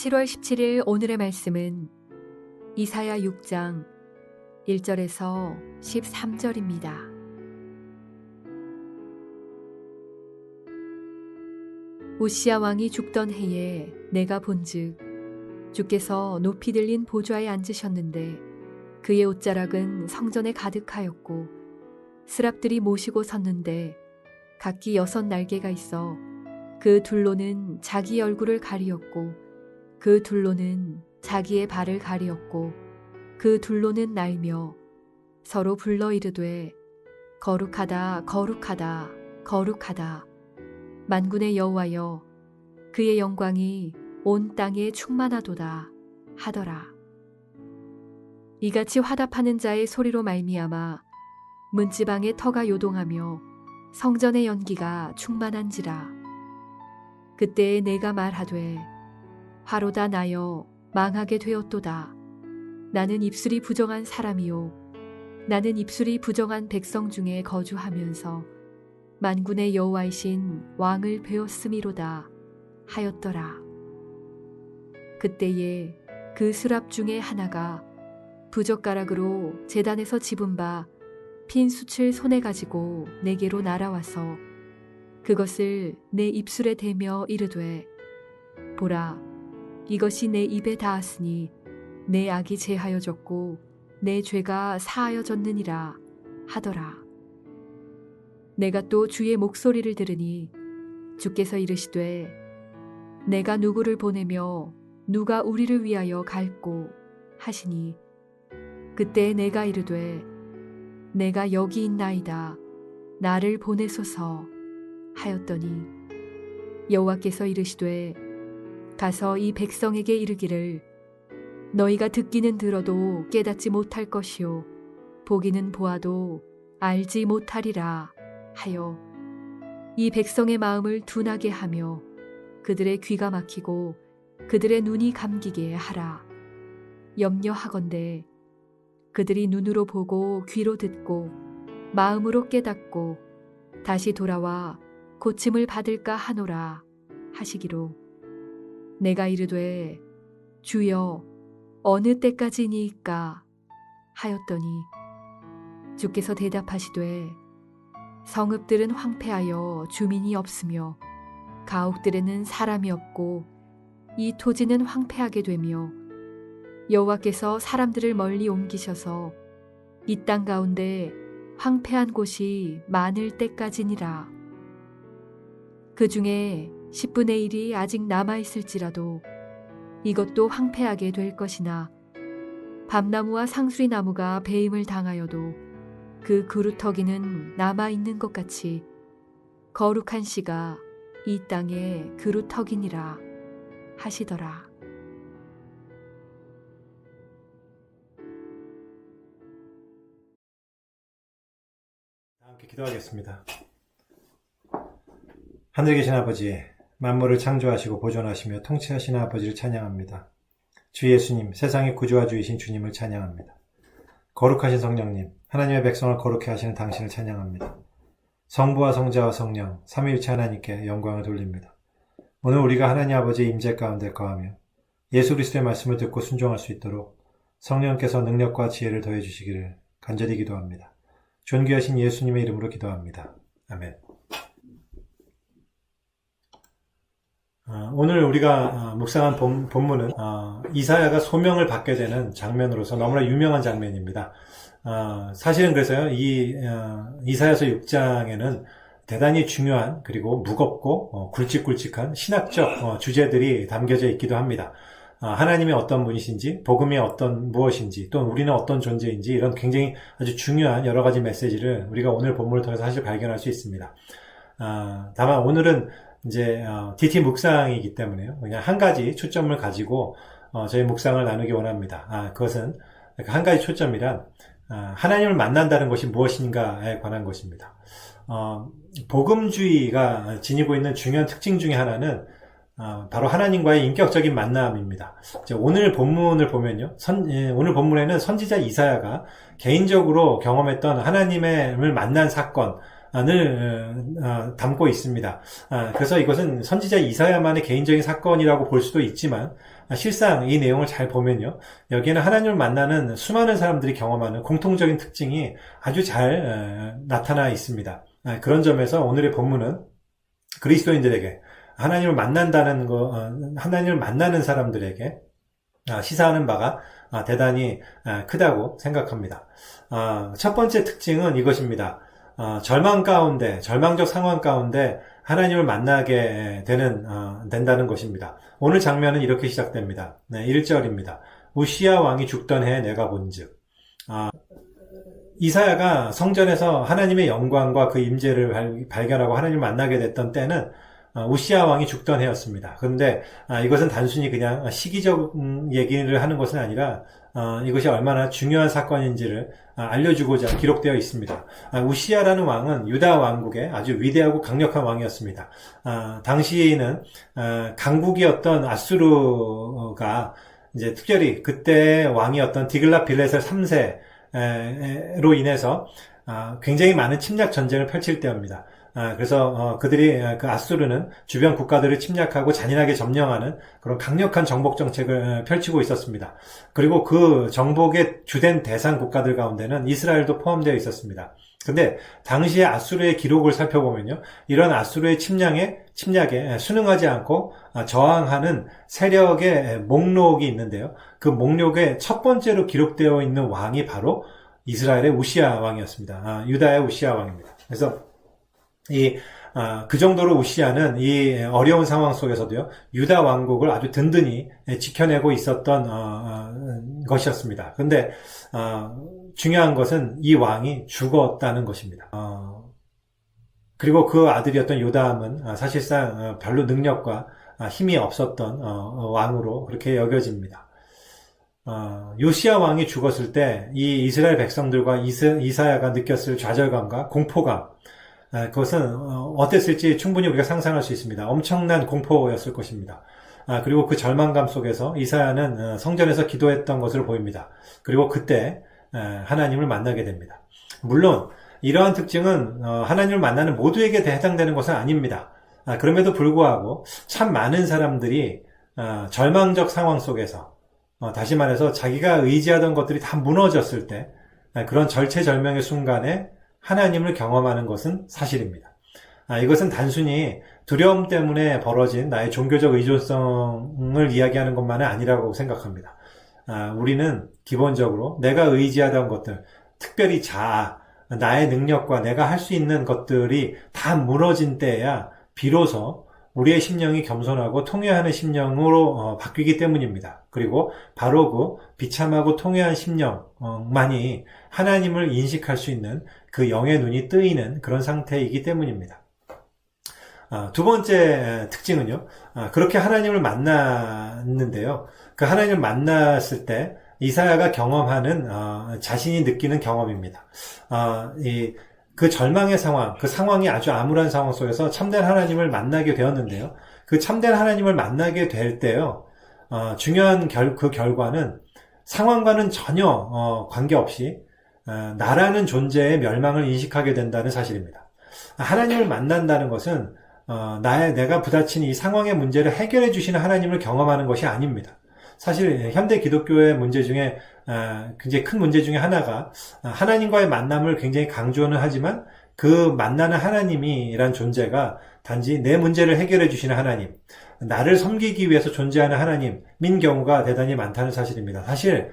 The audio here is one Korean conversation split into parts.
7월 17일 오늘의 말씀은 이사야 6장 1절에서 13절입니다. 우시야 왕이 죽던 해에 내가 본즉 주께서 높이 들린 보좌에 앉으셨는데 그의 옷자락은 성전에 가득하였고 스랍들이 모시고 섰는데 각기 6 날개가 있어 그 둘로는 자기 얼굴을 가리었고 그 둘로는 자기의 발을 가리었고 그 둘로는 날며 서로 불러 이르되 거룩하다 거룩하다 거룩하다 만군의 여호와여 그의 영광이 온 땅에 충만하도다 하더라. 이같이 화답하는 자의 소리로 말미암아 문지방의 터가 요동하며 성전의 연기가 충만한지라. 그때에 내가 말하되 화로다 나여 망하게 되었도다. 나는 입술이 부정한 사람이요 나는 입술이 부정한 백성 중에 거주하면서 만군의 여호와이신 왕을 배웠음이로다 하였더라. 그때에 그 수랍 중에 하나가 부젓가락으로 제단에서 집은 바 핀 숯을 손에 가지고 내게로 날아와서 그것을 내 입술에 대며 이르되 보라 이것이 내 입에 닿았으니 내 악이 제하여졌고 내 죄가 사하여졌느니라 하더라. 내가 또 주의 목소리를 들으니 주께서 이르시되 내가 누구를 보내며 누가 우리를 위하여 갈꼬 하시니 그때 내가 이르되 내가 여기 있나이다 나를 보내소서 하였더니 여호와께서 이르시되 가서 이 백성에게 이르기를 너희가 듣기는 들어도 깨닫지 못할 것이요 보기는 보아도 알지 못하리라 하여 이 백성의 마음을 둔하게 하며 그들의 귀가 막히고 그들의 눈이 감기게 하라. 염려하건대 그들이 눈으로 보고 귀로 듣고 마음으로 깨닫고 다시 돌아와 고침을 받을까 하노라 하시기로 내가 이르되 주여 어느 때까지니이까 하였더니 주께서 대답하시되 성읍들은 황폐하여 주민이 없으며 가옥들에는 사람이 없고 이 토지는 황폐하게 되며 여호와께서 사람들을 멀리 옮기셔서 이 땅 가운데 황폐한 곳이 많을 때까지니라. 그 중에 10분의 1이 아직 남아있을지라도 이것도 황폐하게 될 것이나 밤나무와 상수리 나무가 배임을 당하여도 그 그루터기는 남아있는 것 같이 거룩한 씨가 이 땅의 그루터기니라 하시더라. 함께 기도하겠습니다. 하늘에 계신 아버지, 만물을 창조하시고 보존하시며 통치하시는 아버지를 찬양합니다. 주 예수님, 세상의 구주와 주이신 주님을 찬양합니다. 거룩하신 성령님, 하나님의 백성을 거룩해 하시는 당신을 찬양합니다. 성부와 성자와 성령, 삼위일체 하나님께 영광을 돌립니다. 오늘 우리가 하나님 아버지의 임재 가운데 거하며 예수 그리스도의 말씀을 듣고 순종할 수 있도록 성령께서 능력과 지혜를 더해 주시기를 간절히 기도합니다. 존귀하신 예수님의 이름으로 기도합니다. 아멘. 오늘 우리가 묵상한 본문은 이사야가 소명을 받게 되는 장면으로서 너무나 유명한 장면입니다. 사실은 그래서요, 이사야서 6장에는 대단히 중요한 그리고 무겁고 굵직굵직한 신학적 주제들이 담겨져 있기도 합니다. 하나님이 어떤 분이신지, 복음이 무엇인지, 또는 우리는 어떤 존재인지, 이런 굉장히 아주 중요한 여러 가지 메시지를 우리가 오늘 본문을 통해서 사실 발견할 수 있습니다. 다만 오늘은 이제 DT 묵상이기 때문에요, 그냥 한 가지 초점을 가지고 저희 묵상을 나누기 원합니다. 그것은 한 가지 초점이란 하나님을 만난다는 것이 무엇인가에 관한 것입니다. 복음주의가 지니고 있는 중요한 특징 중에 하나는 바로 하나님과의 인격적인 만남입니다. 오늘 본문을 보면요, 오늘 본문에는 선지자 이사야가 개인적으로 경험했던 하나님을 만난 사건, 담고 있습니다. 그래서 이것은 선지자 이사야만의 개인적인 사건이라고 볼 수도 있지만 실상 이 내용을 잘 보면요, 여기에는 하나님을 만나는 수많은 사람들이 경험하는 공통적인 특징이 아주 잘 나타나 있습니다. 그런 점에서 오늘의 본문은 그리스도인들에게 하나님을 하나님을 만나는 사람들에게 시사하는 바가 대단히 크다고 생각합니다. 첫 번째 특징은 이것입니다. 절망적 상황 가운데 하나님을 만나게 된다는 것입니다. 오늘 장면은 이렇게 시작됩니다. 1절입니다. 우시야 왕이 죽던 해에 내가 본즉. 이사야가 성전에서 하나님의 영광과 그 임재를 발견하고 하나님을 만나게 됐던 때는 우시야 왕이 죽던 해였습니다. 그런데 이것은 단순히 그냥 시기적 얘기를 하는 것은 아니라 이것이 얼마나 중요한 사건인지를 알려주고자 기록되어 있습니다. 우시야라는 왕은 유다 왕국의 아주 위대하고 강력한 왕이었습니다. 당시에는 강국이었던 아수르가 이제 특별히 그때 왕이었던 디글랏빌레셀 3세로 인해서 굉장히 많은 침략 전쟁을 펼칠 때입니다. 그래서 그 아수르는 주변 국가들을 침략하고 잔인하게 점령하는 그런 강력한 정복 정책을 펼치고 있었습니다. 그리고 그 정복의 주된 대상 국가들 가운데는 이스라엘도 포함되어 있었습니다. 근데 당시의 아수르의 기록을 살펴보면요, 이런 아수르의 침략에 순응하지 않고 저항하는 세력의 목록이 있는데요, 그 목록에 첫 번째로 기록되어 있는 왕이 바로 이스라엘의 우시야 왕이었습니다. 유다의 우시야 왕입니다. 그래서 그 정도로 우시야는 이 어려운 상황 속에서도요, 유다 왕국을 아주 든든히 지켜내고 있었던 것이었습니다. 근데 중요한 것은 이 왕이 죽었다는 것입니다. 그리고 그 아들이었던 요담은 사실상 별로 능력과 힘이 없었던 왕으로 그렇게 여겨집니다. 요시야 왕이 죽었을 때 이 이스라엘 백성들과 이사야가 느꼈을 좌절감과 공포감, 그것은 어땠을지 충분히 우리가 상상할 수 있습니다. 엄청난 공포였을 것입니다. 그리고 그 절망감 속에서 이사야는 성전에서 기도했던 것으로 보입니다. 그리고 그때 하나님을 만나게 됩니다. 물론 이러한 특징은 하나님을 만나는 모두에게 해당되는 것은 아닙니다. 그럼에도 불구하고 참 많은 사람들이 절망적 상황 속에서, 다시 말해서 자기가 의지하던 것들이 다 무너졌을 때, 그런 절체절명의 순간에 하나님을 경험하는 것은 사실입니다. 이것은 단순히 두려움 때문에 벌어진 나의 종교적 의존성을 이야기하는 것만은 아니라고 생각합니다. 우리는 기본적으로 내가 의지하던 것들, 특별히 자아, 나의 능력과 내가 할 수 있는 것들이 다 무너진 때야 비로소 우리의 심령이 겸손하고 통회하는 심령으로 바뀌기 때문입니다. 그리고 바로 그 비참하고 통회한 심령만이 하나님을 인식할 수 있는 그 영의 눈이 뜨이는 그런 상태이기 때문입니다. 두 번째 특징은요, 그렇게 하나님을 만났는데요, 그 하나님을 만났을 때 이사야가 경험하는 자신이 느끼는 경험입니다. 그 절망의 상황, 그 상황이 아주 암울한 상황 속에서 참된 하나님을 만나게 되었는데요, 그 참된 하나님을 만나게 될 때요, 중요한 그 결과는 상황과는 전혀 관계없이 나라는 존재의 멸망을 인식하게 된다는 사실입니다. 하나님을 만난다는 것은 내가 부딪힌 이 상황의 문제를 해결해 주시는 하나님을 경험하는 것이 아닙니다. 사실 현대 기독교의 문제 중에 굉장히 큰 문제 중에 하나가 하나님과의 만남을 굉장히 강조는 하지만 그 만나는 하나님이란 존재가 단지 내 문제를 해결해 주시는 하나님, 나를 섬기기 위해서 존재하는 하나님인 경우가 대단히 많다는 사실입니다. 사실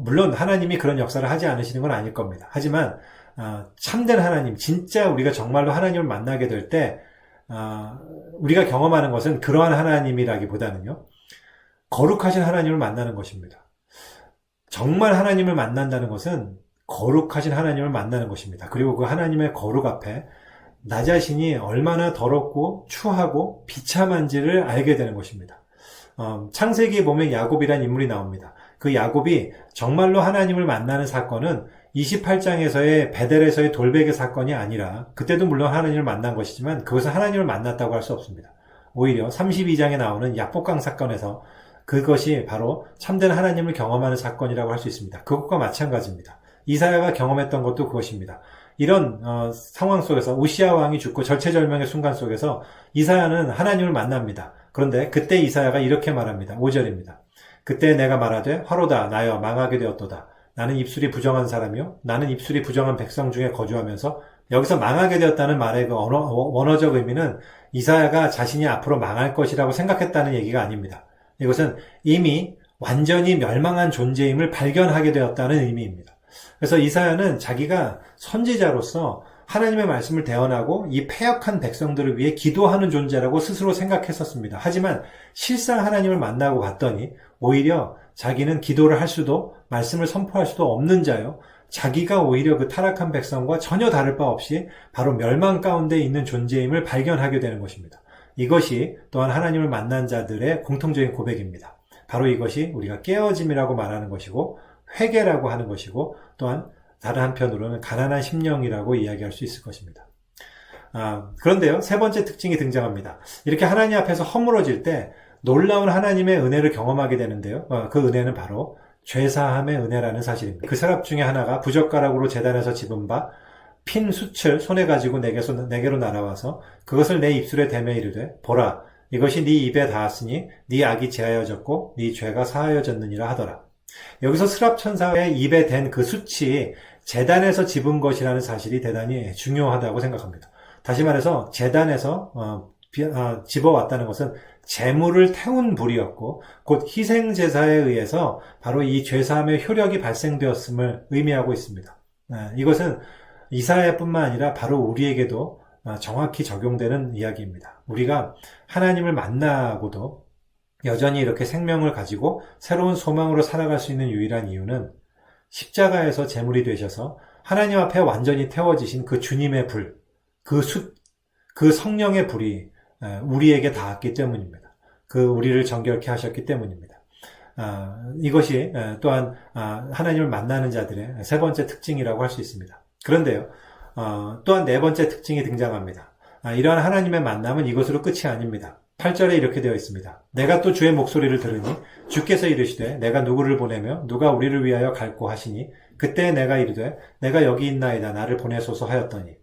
물론 하나님이 그런 역사를 하지 않으시는 건 아닐 겁니다. 하지만 참된 하나님, 진짜 우리가 정말로 하나님을 만나게 될 때 우리가 경험하는 것은 그러한 하나님이라기보다는요, 거룩하신 하나님을 만나는 것입니다. 정말 하나님을 만난다는 것은 거룩하신 하나님을 만나는 것입니다. 그리고 그 하나님의 거룩 앞에 나 자신이 얼마나 더럽고 추하고 비참한지를 알게 되는 것입니다. 창세기에 보면 야곱이라는 인물이 나옵니다. 그 야곱이 정말로 하나님을 만나는 사건은 28장에서의 베델에서의 돌베개 사건이 아니라, 그때도 물론 하나님을 만난 것이지만 그것은 하나님을 만났다고 할 수 없습니다. 오히려 32장에 나오는 야복강 사건에서 그것이 바로 참된 하나님을 경험하는 사건이라고 할 수 있습니다. 그것과 마찬가지입니다. 이사야가 경험했던 것도 그것입니다. 이런 상황 속에서 우시야 왕이 죽고 절체절명의 순간 속에서 이사야는 하나님을 만납니다. 그런데 그때 이사야가 이렇게 말합니다. 5절입니다. 그때 내가 말하되 화로다 나여 망하게 되었도다. 나는 입술이 부정한 사람이요 나는 입술이 부정한 백성 중에 거주하면서, 여기서 망하게 되었다는 말의 그 원어적 의미는 이사야가 자신이 앞으로 망할 것이라고 생각했다는 얘기가 아닙니다. 이것은 이미 완전히 멸망한 존재임을 발견하게 되었다는 의미입니다. 그래서 이사야는 자기가 선지자로서 하나님의 말씀을 대언하고 이 패역한 백성들을 위해 기도하는 존재라고 스스로 생각했었습니다. 하지만 실상 하나님을 만나고 봤더니 오히려 자기는 기도를 할 수도 말씀을 선포할 수도 없는 자요, 자기가 오히려 그 타락한 백성과 전혀 다를 바 없이 바로 멸망 가운데 있는 존재임을 발견하게 되는 것입니다. 이것이 또한 하나님을 만난 자들의 공통적인 고백입니다. 바로 이것이 우리가 깨어짐이라고 말하는 것이고 회개라고 하는 것이고, 또한 다른 한편으로는 가난한 심령이라고 이야기할 수 있을 것입니다. 그런데요, 세 번째 특징이 등장합니다. 이렇게 하나님 앞에서 허물어질 때 놀라운 하나님의 은혜를 경험하게 되는데요, 그 은혜는 바로 죄사함의 은혜라는 사실입니다. 그 서랍 중에 하나가 부젓가락으로 제단에서 집은 바 핀 숯을 손에 가지고 내게로 날아와서 그것을 내 입술에 대며 이르되 보라 이것이 네 입에 닿았으니 네 악이 제하여졌고 네 죄가 사하여졌느니라 하더라. 여기서 스랍 천사의 입에 댄 그 숯이 제단에서 집은 것이라는 사실이 대단히 중요하다고 생각합니다. 다시 말해서 제단에서 집어왔다는 것은 재물을 태운 불이었고 곧 희생제사에 의해서 바로 이 죄사함의 효력이 발생되었음을 의미하고 있습니다. 이것은 이사야뿐만 아니라 바로 우리에게도 정확히 적용되는 이야기입니다. 우리가 하나님을 만나고도 여전히 이렇게 생명을 가지고 새로운 소망으로 살아갈 수 있는 유일한 이유는 십자가에서 제물이 되셔서 하나님 앞에 완전히 태워지신 그 주님의 불, 그 성령의 불이 우리에게 닿았기 때문입니다. 우리를 정결케 하셨기 때문입니다. 이것이 또한 하나님을 만나는 자들의 세 번째 특징이라고 할 수 있습니다. 그런데요, 또한 네 번째 특징이 등장합니다. 이러한 하나님의 만남은 이것으로 끝이 아닙니다. 8절에 이렇게 되어 있습니다. 내가 또 주의 목소리를 들으니 주께서 이르시되 내가 누구를 보내며 누가 우리를 위하여 갈고 하시니 그때 내가 이르되 내가 여기 있나이다 나를 보내소서 하였더니,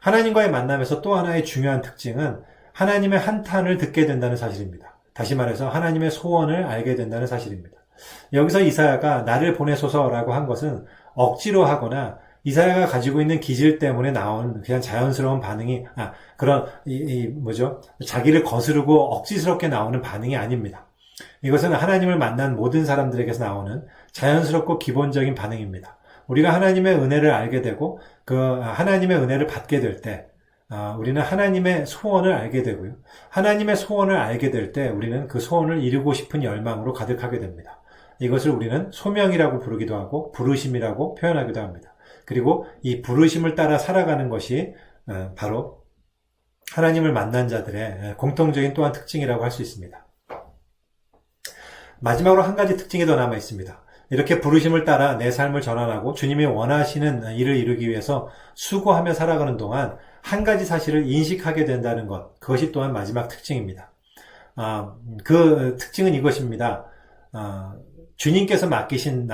하나님과의 만남에서 또 하나의 중요한 특징은 하나님의 한탄을 듣게 된다는 사실입니다. 다시 말해서 하나님의 소원을 알게 된다는 사실입니다. 여기서 이사야가 나를 보내소서라고 한 것은 억지로 하거나 이사야가 가지고 있는 기질 때문에 나온 그냥 자연스러운 반응이, 자기를 거스르고 억지스럽게 나오는 반응이 아닙니다. 이것은 하나님을 만난 모든 사람들에게서 나오는 자연스럽고 기본적인 반응입니다. 우리가 하나님의 은혜를 알게 되고 그 하나님의 은혜를 받게 될 때, 우리는 하나님의 소원을 알게 되고요. 하나님의 소원을 알게 될 때 우리는 그 소원을 이루고 싶은 열망으로 가득하게 됩니다. 이것을 우리는 소명이라고 부르기도 하고 부르심이라고 표현하기도 합니다. 그리고 이 부르심을 따라 살아가는 것이 바로 하나님을 만난 자들의 공통적인 또한 특징이라고 할 수 있습니다. 마지막으로 한 가지 특징이 더 남아 있습니다. 이렇게 부르심을 따라 내 삶을 전환하고 주님이 원하시는 일을 이루기 위해서 수고하며 살아가는 동안 한 가지 사실을 인식하게 된다는 것, 그것이 또한 마지막 특징입니다. 그 특징은 이것입니다. 주님께서 맡기신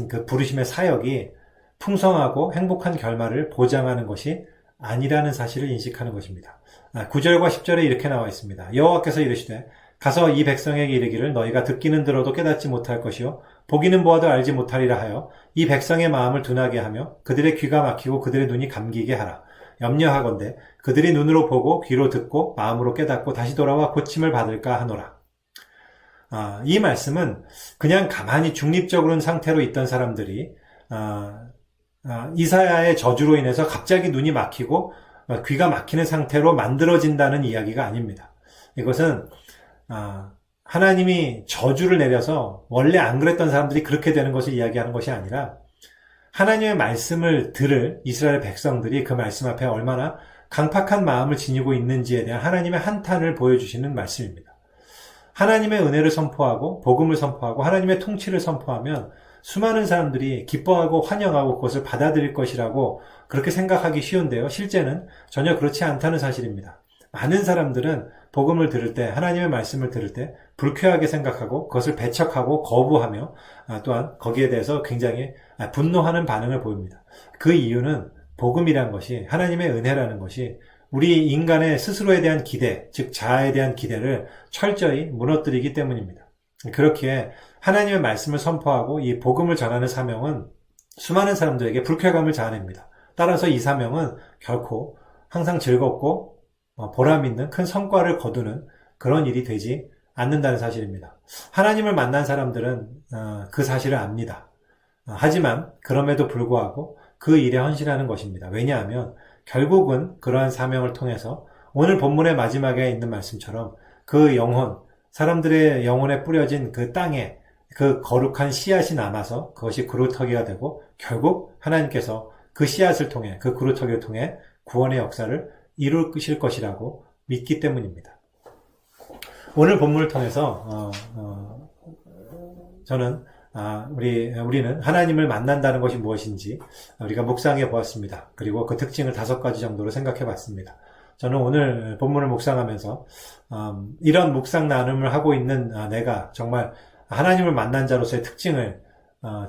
그 부르심의 사역이 풍성하고 행복한 결말을 보장하는 것이 아니라는 사실을 인식하는 것입니다. 9절과 10절에 이렇게 나와 있습니다. 여호와께서 이르시되 가서 이 백성에게 이르기를 너희가 듣기는 들어도 깨닫지 못할 것이요 보기는 보아도 알지 못하리라 하여 이 백성의 마음을 둔하게 하며 그들의 귀가 막히고 그들의 눈이 감기게 하라. 염려하건대 그들이 눈으로 보고 귀로 듣고 마음으로 깨닫고 다시 돌아와 고침을 받을까 하노라. 이 말씀은 그냥 가만히 중립적인 상태로 있던 사람들이 이사야의 저주로 인해서 갑자기 눈이 막히고 귀가 막히는 상태로 만들어진다는 이야기가 아닙니다. 이것은 하나님이 저주를 내려서 원래 안 그랬던 사람들이 그렇게 되는 것을 이야기하는 것이 아니라 하나님의 말씀을 들을 이스라엘 백성들이 그 말씀 앞에 얼마나 강팍한 마음을 지니고 있는지에 대한 하나님의 한탄을 보여주시는 말씀입니다. 하나님의 은혜를 선포하고 복음을 선포하고 하나님의 통치를 선포하면 수많은 사람들이 기뻐하고 환영하고 그것을 받아들일 것이라고 그렇게 생각하기 쉬운데요. 실제는 전혀 그렇지 않다는 사실입니다. 많은 사람들은 복음을 들을 때, 하나님의 말씀을 들을 때 불쾌하게 생각하고 그것을 배척하고 거부하며 또한 거기에 대해서 굉장히 분노하는 반응을 보입니다. 그 이유는 복음이란 것이, 하나님의 은혜라는 것이 우리 인간의 스스로에 대한 기대, 즉 자아에 대한 기대를 철저히 무너뜨리기 때문입니다. 그렇기에 하나님의 말씀을 선포하고 이 복음을 전하는 사명은 수많은 사람들에게 불쾌감을 자아냅니다. 따라서 이 사명은 결코 항상 즐겁고 보람 있는 큰 성과를 거두는 그런 일이 되지 않는다는 사실입니다. 하나님을 만난 사람들은 그 사실을 압니다. 하지만 그럼에도 불구하고 그 일에 헌신하는 것입니다. 왜냐하면 결국은 그러한 사명을 통해서 오늘 본문의 마지막에 있는 말씀처럼 그 영혼, 사람들의 영혼에 뿌려진 그 땅에 그 거룩한 씨앗이 남아서 그것이 그루터기가 되고 결국 하나님께서 그 씨앗을 통해, 그 그루터기를 통해 구원의 역사를 이루실 것이라고 믿기 때문입니다. 오늘 본문을 통해서 저는 우리는 하나님을 만난다는 것이 무엇인지 우리가 묵상해 보았습니다. 그리고 그 특징을 5가지 정도로 생각해 봤습니다. 저는 오늘 본문을 묵상하면서 이런 묵상 나눔을 하고 있는 내가 정말 하나님을 만난 자로서의 특징을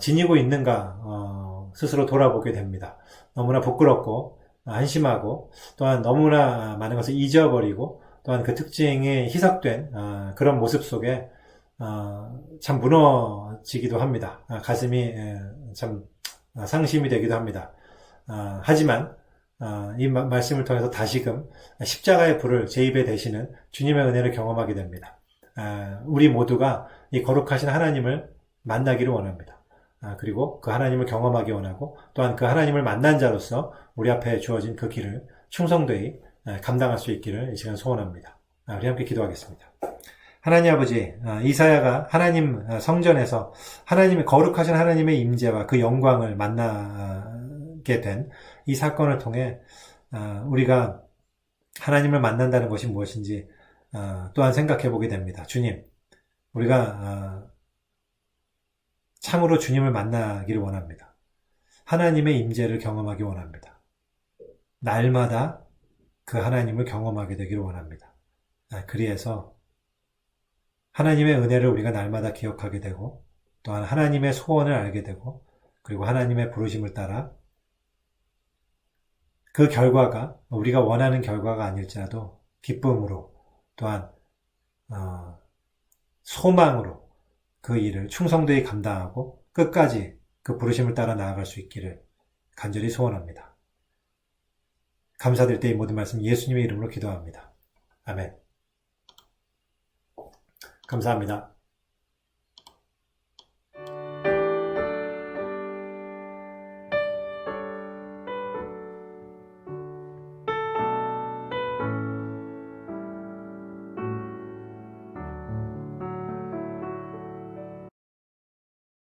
지니고 있는가 스스로 돌아보게 됩니다. 너무나 부끄럽고 한심하고 또한 너무나 많은 것을 잊어버리고 또한 그 특징이 희석된 그런 모습 속에 참 무너지기도 합니다. 가슴이 참 상심이 되기도 합니다. 하지만 이 말씀을 통해서 다시금 십자가의 불을 제 입에 대시는 주님의 은혜를 경험하게 됩니다. 우리 모두가 이 거룩하신 하나님을 만나기를 원합니다. 그리고 그 하나님을 경험하기 원하고 또한 그 하나님을 만난 자로서 우리 앞에 주어진 그 길을 충성되이 감당할 수 있기를 이 시간 소원합니다. 우리 함께 기도하겠습니다. 하나님 아버지, 이사야가 하나님 성전에서 하나님의 거룩하신 하나님의 임재와 그 영광을 만나게 된 이 사건을 통해 우리가 하나님을 만난다는 것이 무엇인지 또한 생각해 보게 됩니다. 주님, 우리가 참으로 주님을 만나기를 원합니다. 하나님의 임재를 경험하기 원합니다. 날마다 그 하나님을 경험하게 되기를 원합니다. 그리해서 하나님의 은혜를 우리가 날마다 기억하게 되고 또한 하나님의 소원을 알게 되고 그리고 하나님의 부르심을 따라 그 결과가 우리가 원하는 결과가 아닐지라도 기쁨으로 또한 소망으로 그 일을 충성되이 감당하고 끝까지 그 부르심을 따라 나아갈 수 있기를 간절히 소원합니다. 감사드릴 때 이 모든 말씀 예수님의 이름으로 기도합니다. 아멘. 감사합니다.